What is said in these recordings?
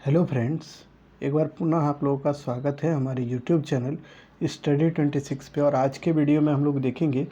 Hello friends, एक बार पुनः आप लोगों का स्वागत है हमारे यूट्यूब चैनल स्टडी 26 पे। और आज के वीडियो में हम लोग देखेंगे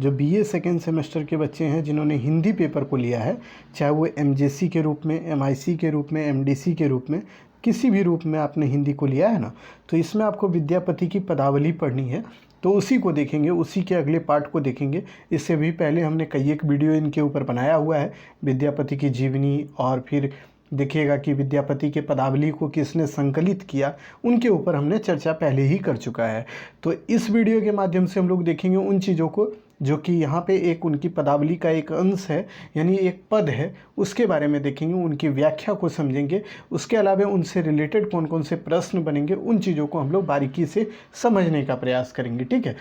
जो बीए सेकेंड सेमेस्टर के बच्चे हैं जिन्होंने हिंदी पेपर को लिया है, चाहे वो एमजेसी के रूप में, एमआईसी के रूप में, एमडीसी के रूप में, किसी भी रूप में आपने हिंदी को लिया है ना, तो इसमें आपको विद्यापति की पदावली पढ़नी है। तो उसी को देखेंगे, उसी के अगले पार्ट को देखेंगे। इससे भी पहले हमने कई एक वीडियो इनके ऊपर बनाया हुआ है, विद्यापति की जीवनी, और फिर देखिएगा कि विद्यापति के पदावली को किसने संकलित किया, उनके ऊपर हमने चर्चा पहले ही कर चुका है। तो इस वीडियो के माध्यम से हम लोग देखेंगे उन चीज़ों को जो कि यहाँ पे एक उनकी पदावली का एक अंश है, यानी एक पद है, उसके बारे में देखेंगे, उनकी व्याख्या को समझेंगे। उसके अलावा उनसे रिलेटेड कौन कौन से प्रश्न बनेंगे, उन चीज़ों को हम लोग बारीकी से समझने का प्रयास करेंगे। ठीक है,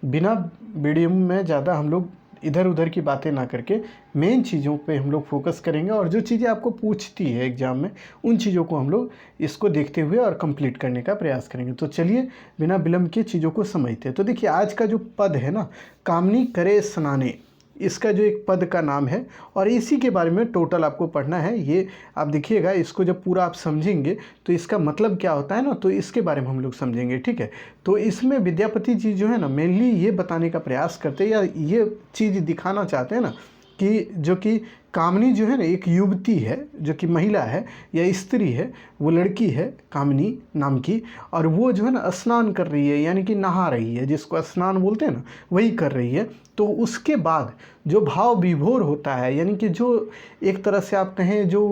बिना वीडियो में ज़्यादा हम लोग इधर उधर की बातें ना करके मेन चीज़ों पे हम लोग फोकस करेंगे, और जो चीज़ें आपको पूछती है एग्ज़ाम में उन चीज़ों को हम लोग इसको देखते हुए और कंप्लीट करने का प्रयास करेंगे। तो चलिए बिना विलंब के चीज़ों को समझते हैं। तो देखिए, आज का जो पद है ना, कामनी करे स्नाने, इसका जो एक पद का नाम है, और इसी के बारे में टोटल आपको पढ़ना है। ये आप देखिएगा, इसको जब पूरा आप समझेंगे तो इसका मतलब क्या होता है ना, तो इसके बारे में हम लोग समझेंगे। ठीक है, तो इसमें विद्यापति जी जो है ना, मेनली ये बताने का प्रयास करते हैं या ये चीज़ दिखाना चाहते हैं ना कि जो कि कामनी जो है ना, एक युवती है, जो कि महिला है या स्त्री है, वो लड़की है कामनी नाम की, और वो जो है ना स्नान कर रही है, यानी कि नहा रही है, जिसको स्नान बोलते हैं ना, वही कर रही है। तो उसके बाद जो भाव विभोर होता है, यानी कि जो एक तरह से आप कहें जो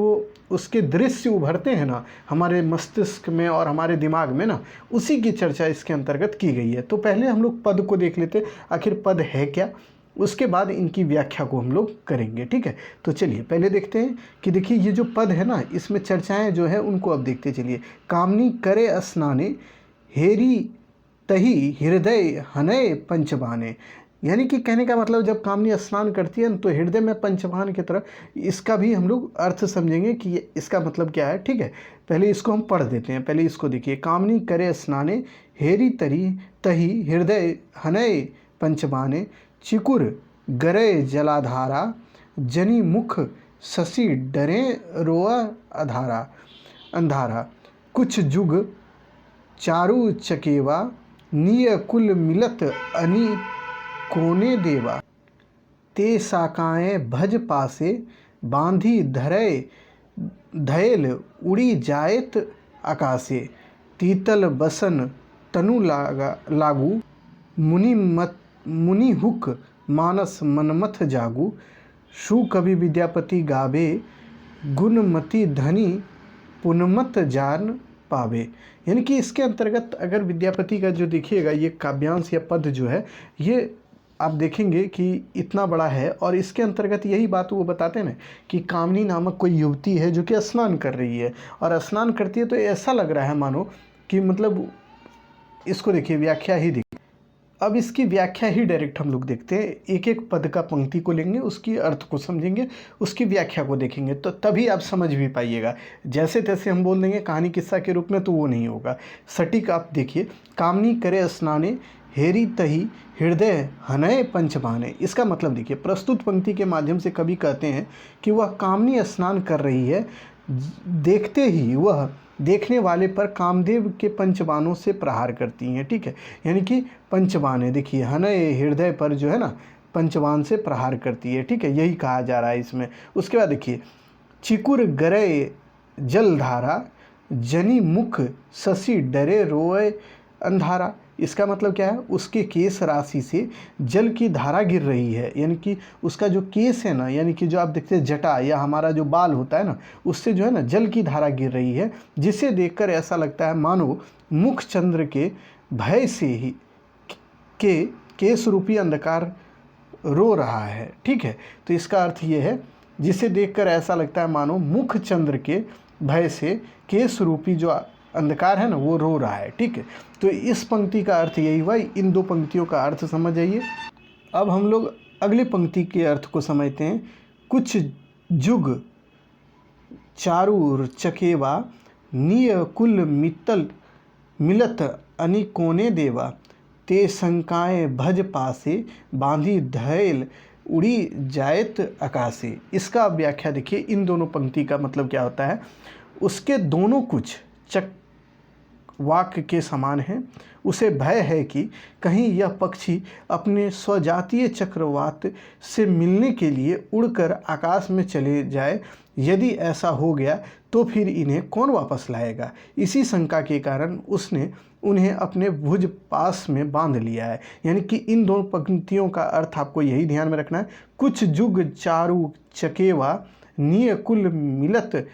उसके दृश्य उभरते हैं ना हमारे मस्तिष्क में और हमारे दिमाग में ना, उसी की चर्चा इसके अंतर्गत की गई है। तो पहले हम लोग पद को देख लेते, आखिर पद है क्या, उसके बाद इनकी व्याख्या को हम लोग करेंगे। ठीक है, तो चलिए पहले देखते हैं कि देखिए ये जो पद है ना, इसमें चर्चाएं जो है उनको अब देखते चलिए। कामनी करे स्नाने, हेरी तही हृदय हनय पंचबाने, यानी कि कहने का मतलब जब कामनी स्नान करती है तो हृदय में पंचबान की तरह, इसका भी हम लोग अर्थ समझेंगे कि इसका मतलब क्या है। ठीक है, पहले इसको हम पढ़ देते हैं। पहले इसको देखिए, कामनी करे स्नाने, हेरी तरी तही हृदय हनय पंचबाने, चिकुर गरय जलाधारा, जनी मुख शशि डरे रोआ अधारा अंधारा, कुछ जुग चारु चकेवा, निय कुल मिलत अनि कोने देवा, ते साकाएँ भज पासे, बांधी धरय धैल उड़ी जायत आकाशे, तीतल बसन तनु लागू, मुनि हुक मानस मनमथ जागू, शु कवि विद्यापति गावे, गुणमति धनी पुनमत जान पावे। यानी कि इसके अंतर्गत अगर विद्यापति का जो देखिएगा ये काव्यांश या पद जो है, ये आप देखेंगे कि इतना बड़ा है, और इसके अंतर्गत यही बात वो बताते हैं ना कि कामनी नामक कोई युवती है जो कि स्नान कर रही है, और स्नान करती है तो ऐसा लग रहा है मानो कि मतलब, इसको देखिए व्याख्या ही देखिए। अब इसकी व्याख्या ही डायरेक्ट हम लोग देखते हैं, एक एक पद का पंक्ति को लेंगे, उसकी अर्थ को समझेंगे, उसकी व्याख्या को देखेंगे, तो तभी आप समझ भी पाइएगा। जैसे तैसे हम बोल देंगे कहानी किस्सा के रूप में तो वो नहीं होगा, सटीक आप देखिए। कामनी करे स्नाने, हेरी तही हृदय हनय पंचबाने, इसका मतलब देखिए, प्रस्तुत पंक्ति के माध्यम से कवि कहते हैं कि वह कामनी स्नान कर रही है, देखते ही वह देखने वाले पर कामदेव के पंचबानों से प्रहार करती हैं। ठीक है, यानी कि पंचबाने देखिए, हनय हृदय पर जो है ना पंचबान से प्रहार करती है। ठीक है, यही कहा जा रहा है इसमें। उसके बाद देखिए, चिकुर गरय जलधारा, जनी मुख शशि डरे रोए अंधारा, इसका मतलब क्या है, उसके केस राशि से जल की धारा गिर रही है, यानी कि उसका जो केस है ना, यानी कि जो आप देखते हैं जटा या हमारा जो बाल होता है ना, उससे जो है ना जल की धारा गिर रही है, जिसे देखकर ऐसा लगता है मानो मुख चंद्र के भय से ही के केस रूपी अंधकार रो रहा है। ठीक है, तो इसका अर्थ ये है, जिसे देखकर ऐसा लगता है मानो मुख चंद्र के भय से केस रूपी जो अंधकार है ना वो रो रहा है। ठीक है, तो इस पंक्ति का अर्थ यही हुआ। इन दो पंक्तियों का अर्थ समझ आइए। अब हम लोग अगली पंक्ति के अर्थ को समझते हैं। कुछ जुग चारु चकेवा, निय कुल मिलत अनि कोने देवा, ते शंकाएँ भज पासे, बांधी धैल उड़ी जायत आकाशे। इसका व्याख्या देखिए, इन दोनों पंक्ति का मतलब क्या होता है। उसके दोनों कुछ वाक्य के समान है। उसे भय है कि कहीं यह पक्षी अपने स्वजातीय चक्रवात से मिलने के लिए उड़कर आकाश में चले जाए। यदि ऐसा हो गया तो फिर इन्हें कौन वापस लाएगा। इसी शंका के कारण उसने उन्हें अपने भुज पास में बांध लिया है। यानी कि इन दोनों पंक्तियों का अर्थ आपको यही ध्यान में रखना है। कुछ जुग चारु चकेवा निय कुल मिलत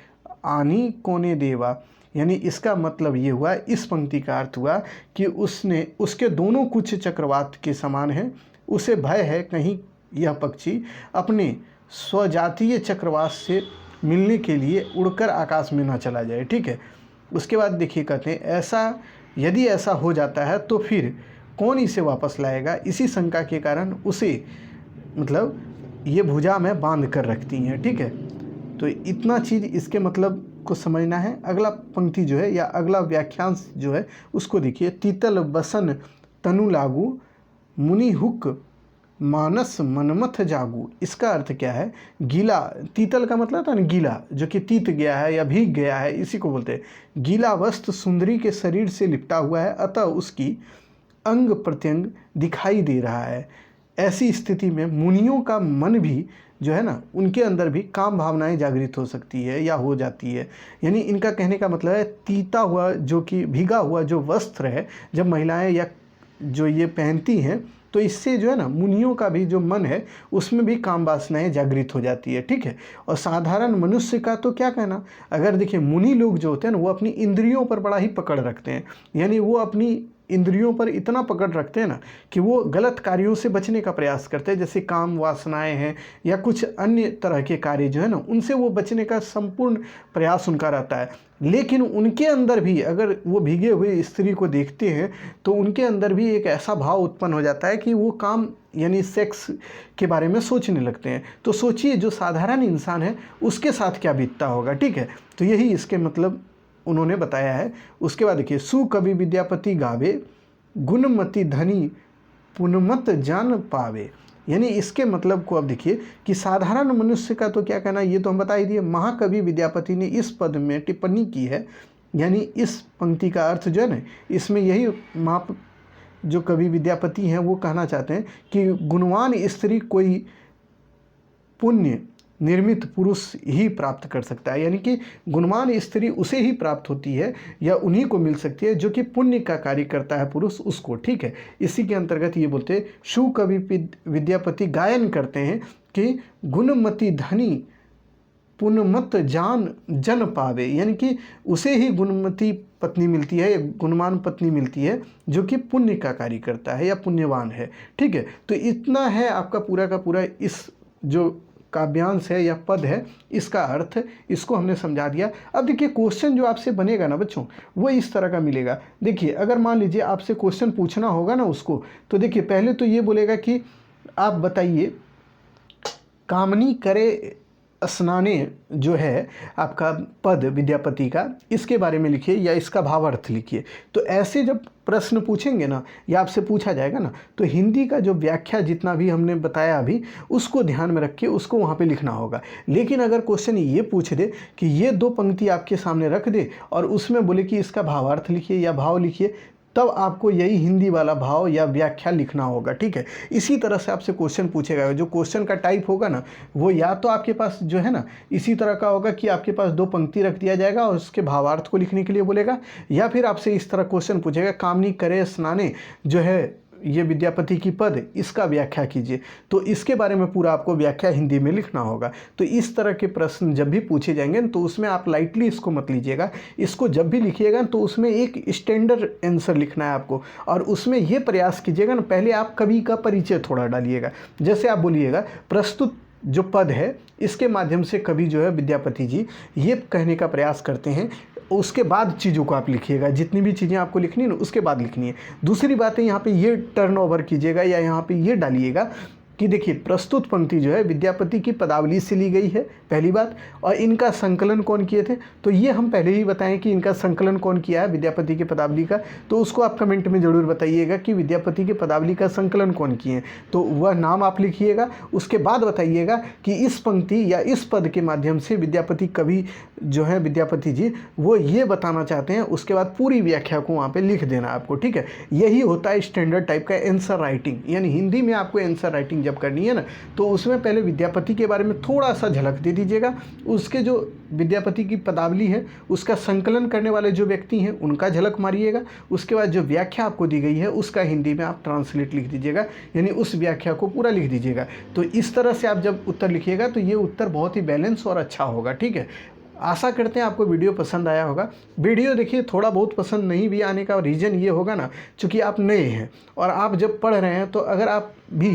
आनी कोने देवा। यानी इसका मतलब ये हुआ, इस पंक्ति का अर्थ हुआ कि उसके दोनों कुछ चक्रवात के समान हैं। उसे भय है कहीं यह पक्षी अपने स्वजातीय चक्रवात से मिलने के लिए उड़कर आकाश में ना चला जाए। ठीक है, उसके बाद देखिए कहते हैं यदि ऐसा हो जाता है तो फिर कौन इसे वापस लाएगा। इसी शंका के कारण उसे मतलब ये भुजा में बांध कर रखती हैं। ठीक है, तो इतना चीज़ इसके मतलब को समझना है। अगला पंक्ति जो है या अगला व्याख्यांश जो है उसको देखिए। तीतल बसन तनु लागू मुनि हुक मानस मनमथ जागू। इसका अर्थ क्या है। गीला, तीतल का मतलब था ना गीला, जो कि तीत गया है या भीग गया है, इसी को बोलते हैं। गीला वस्त्र सुंदरी के शरीर से लिपटा हुआ है, अतः उसकी अंग प्रत्यंग दिखाई दे रहा है। ऐसी स्थिति में मुनियों का मन भी जो है ना, उनके अंदर भी काम भावनाएं जागृत हो सकती है या हो जाती है। यानी इनका कहने का मतलब है तीता हुआ जो कि भीगा हुआ जो वस्त्र है जब महिलाएं या जो ये पहनती हैं तो इससे जो है ना मुनियों का भी जो मन है उसमें भी काम वासनाएं जागृत हो जाती है। ठीक है, और साधारण मनुष्य का तो क्या कहना। अगर देखिए मुनि लोग जो होते हैं ना वो अपनी इंद्रियों पर बड़ा ही पकड़ रखते हैं। यानी वो अपनी इंद्रियों पर इतना पकड़ रखते हैं ना कि वो गलत कार्यों से बचने का प्रयास करते हैं। जैसे काम वासनाएं हैं या कुछ अन्य तरह के कार्य जो है ना उनसे वो बचने का संपूर्ण प्रयास उनका रहता है। लेकिन उनके अंदर भी अगर वो भीगे हुए स्त्री को देखते हैं तो उनके अंदर भी एक ऐसा भाव उत्पन्न हो जाता है कि वो काम यानी सेक्स के बारे में सोचने लगते हैं। तो सोचिए जो साधारण इंसान है उसके साथ क्या बीतता होगा। ठीक है, तो यही इसके मतलब उन्होंने बताया है। उसके बाद देखिए, सुकवि विद्यापति गावे गुणमति धनी पुनमत जान पावे। यानी इसके मतलब को अब देखिए कि साधारण मनुष्य का तो क्या कहना, ये तो हम बता ही दिए। महाकवि विद्यापति ने इस पद में टिप्पणी की है। यानी इस पंक्ति का अर्थ जो है ना, इसमें यही जो कवि विद्यापति हैं वो कहना चाहते हैं कि गुणवान स्त्री कोई पुण्य निर्मित पुरुष ही प्राप्त कर सकता है। यानी कि गुणवान स्त्री उसे ही प्राप्त होती है या उन्हीं को मिल सकती है जो कि पुण्य का कार्य करता है पुरुष उसको। ठीक है, इसी के अंतर्गत ये बोलते हैं शिव कवि विद्यापति गायन करते हैं कि गुणमति धनी पुण्यमत जन पावे। यानी कि उसे ही गुणमती पत्नी मिलती है या गुणवान पत्नी मिलती है जो कि पुण्य का कार्य करता है या पुण्यवान है। ठीक है, तो इतना है आपका पूरा का पूरा इस जो काव्यांश है या पद है इसका अर्थ, इसको हमने समझा दिया। अब देखिए क्वेश्चन जो आपसे बनेगा ना बच्चों वो इस तरह का मिलेगा। देखिए अगर मान लीजिए आपसे क्वेश्चन पूछना होगा ना उसको, तो देखिए पहले तो ये बोलेगा कि आप बताइए कामनी करे स्नाने जो है आपका पद विद्यापति का, इसके बारे में लिखिए या इसका भावार्थ लिखिए। तो ऐसे जब प्रश्न पूछेंगे ना या आपसे पूछा जाएगा ना तो हिंदी का जो व्याख्या जितना भी हमने बताया अभी उसको ध्यान में रख के उसको वहाँ पे लिखना होगा। लेकिन अगर क्वेश्चन ये पूछ दे कि ये दो पंक्ति आपके सामने रख दे और उसमें बोले कि इसका भावार्थ लिखिए या भाव लिखिए, तब आपको यही हिंदी वाला भाव या व्याख्या लिखना होगा। ठीक है, इसी तरह से आपसे क्वेश्चन पूछेगा। जो क्वेश्चन का टाइप होगा ना वो या तो आपके पास जो है ना इसी तरह का होगा कि आपके पास दो पंक्ति रख दिया जाएगा और उसके भावार्थ को लिखने के लिए बोलेगा, या फिर आपसे इस तरह क्वेश्चन पूछेगा कामनी करे स्नाने जो है ये विद्यापति की पद, इसका व्याख्या कीजिए। तो इसके बारे में पूरा आपको व्याख्या हिंदी में लिखना होगा। तो इस तरह के प्रश्न जब भी पूछे जाएंगे तो उसमें आप लाइटली इसको मत लीजिएगा। इसको जब भी लिखिएगा तो उसमें एक स्टैंडर्ड आंसर लिखना है आपको, और उसमें ये प्रयास कीजिएगा ना पहले आप कवि का परिचय थोड़ा डालिएगा। जैसे आप बोलिएगा प्रस्तुत जो पद है इसके माध्यम से कवि जो है विद्यापति जी ये कहने का प्रयास करते हैं, उसके बाद चीज़ों को आप लिखिएगा। जितनी भी चीज़ें आपको लिखनी है ना उसके बाद लिखनी है। दूसरी बात है यहाँ पे ये टर्न ओवर कीजिएगा या यहाँ पे ये डालिएगा कि देखिए प्रस्तुत पंक्ति जो है विद्यापति की पदावली से ली गई है, पहली बात, और इनका संकलन कौन किए थे, तो ये हम पहले ही बताएं कि इनका संकलन कौन किया है विद्यापति की पदावली का, तो उसको आप कमेंट में ज़रूर बताइएगा कि विद्यापति की पदावली का संकलन कौन किए हैं, तो वह नाम आप लिखिएगा। उसके बाद बताइएगा कि इस पंक्ति या इस पद के माध्यम से विद्यापति कवि जो है विद्यापति जी वो ये बताना चाहते हैं, उसके बाद पूरी व्याख्या को वहाँ पे लिख देना आपको, ठीक है। यही होता है स्टैंडर्ड टाइप का आंसर राइटिंग, यानी हिंदी में आपको आंसर राइटिंग जब करनी है ना, तो उसमें पहले विद्यापति के बारे में थोड़ा सा झलक दे दीजिएगा, उसके जो विद्यापति की पदावली है उसका संकलन करने वाले जो व्यक्ति हैं उनका झलक मारिएगा, उसके बाद जो व्याख्या आपको दी गई है उसका हिंदी में आप ट्रांसलेट लिख दीजिएगा, यानी उस व्याख्या को पूरा लिख दीजिएगा। तो इस तरह से आप जब उत्तर लिखिएगा तो ये उत्तर बहुत ही बैलेंस और अच्छा होगा, ठीक है। आशा करते हैं आपको वीडियो पसंद आया होगा। वीडियो देखिए थोड़ा बहुत पसंद नहीं भी आने का रीज़न ये होगा ना, चूँकि आप नए हैं और आप जब पढ़ रहे हैं तो अगर आप भी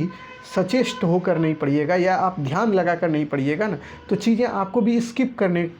सचेष्ट होकर नहीं पढ़िएगा या आप ध्यान लगाकर नहीं पढ़िएगा ना, तो चीज़ें आपको भी स्किप करने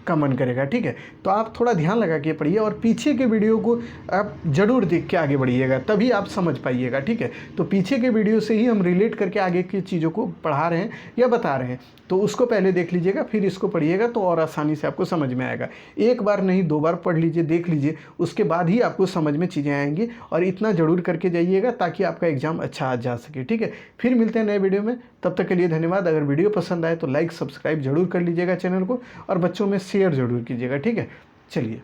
का मन करेगा, ठीक है। तो आप थोड़ा ध्यान लगा के पढ़िए और पीछे के वीडियो को आप ज़रूर देख के आगे बढ़िएगा, तभी आप समझ पाइएगा, ठीक है। तो पीछे के वीडियो से ही हम रिलेट करके आगे की चीज़ों को पढ़ा रहे हैं या बता रहे हैं, तो उसको पहले देख लीजिएगा फिर इसको पढ़िएगा तो और आसानी से आपको समझ में आएगा। एक बार नहीं 2 बार पढ़ लीजिए, देख लीजिए, उसके बाद ही आपको समझ में चीज़ें आएंगी। और इतना ज़रूर करके जाइएगा ताकि आपका एग्ज़ाम अच्छा आ जा सके, ठीक है। फिर मिलते हैं नए वीडियो में, तब तक के लिए धन्यवाद। अगर वीडियो पसंद आए तो लाइक सब्सक्राइब जरूर कर लीजिएगा चैनल को और बच्चों में शेयर ज़रूर कीजिएगा, ठीक है। चलिए।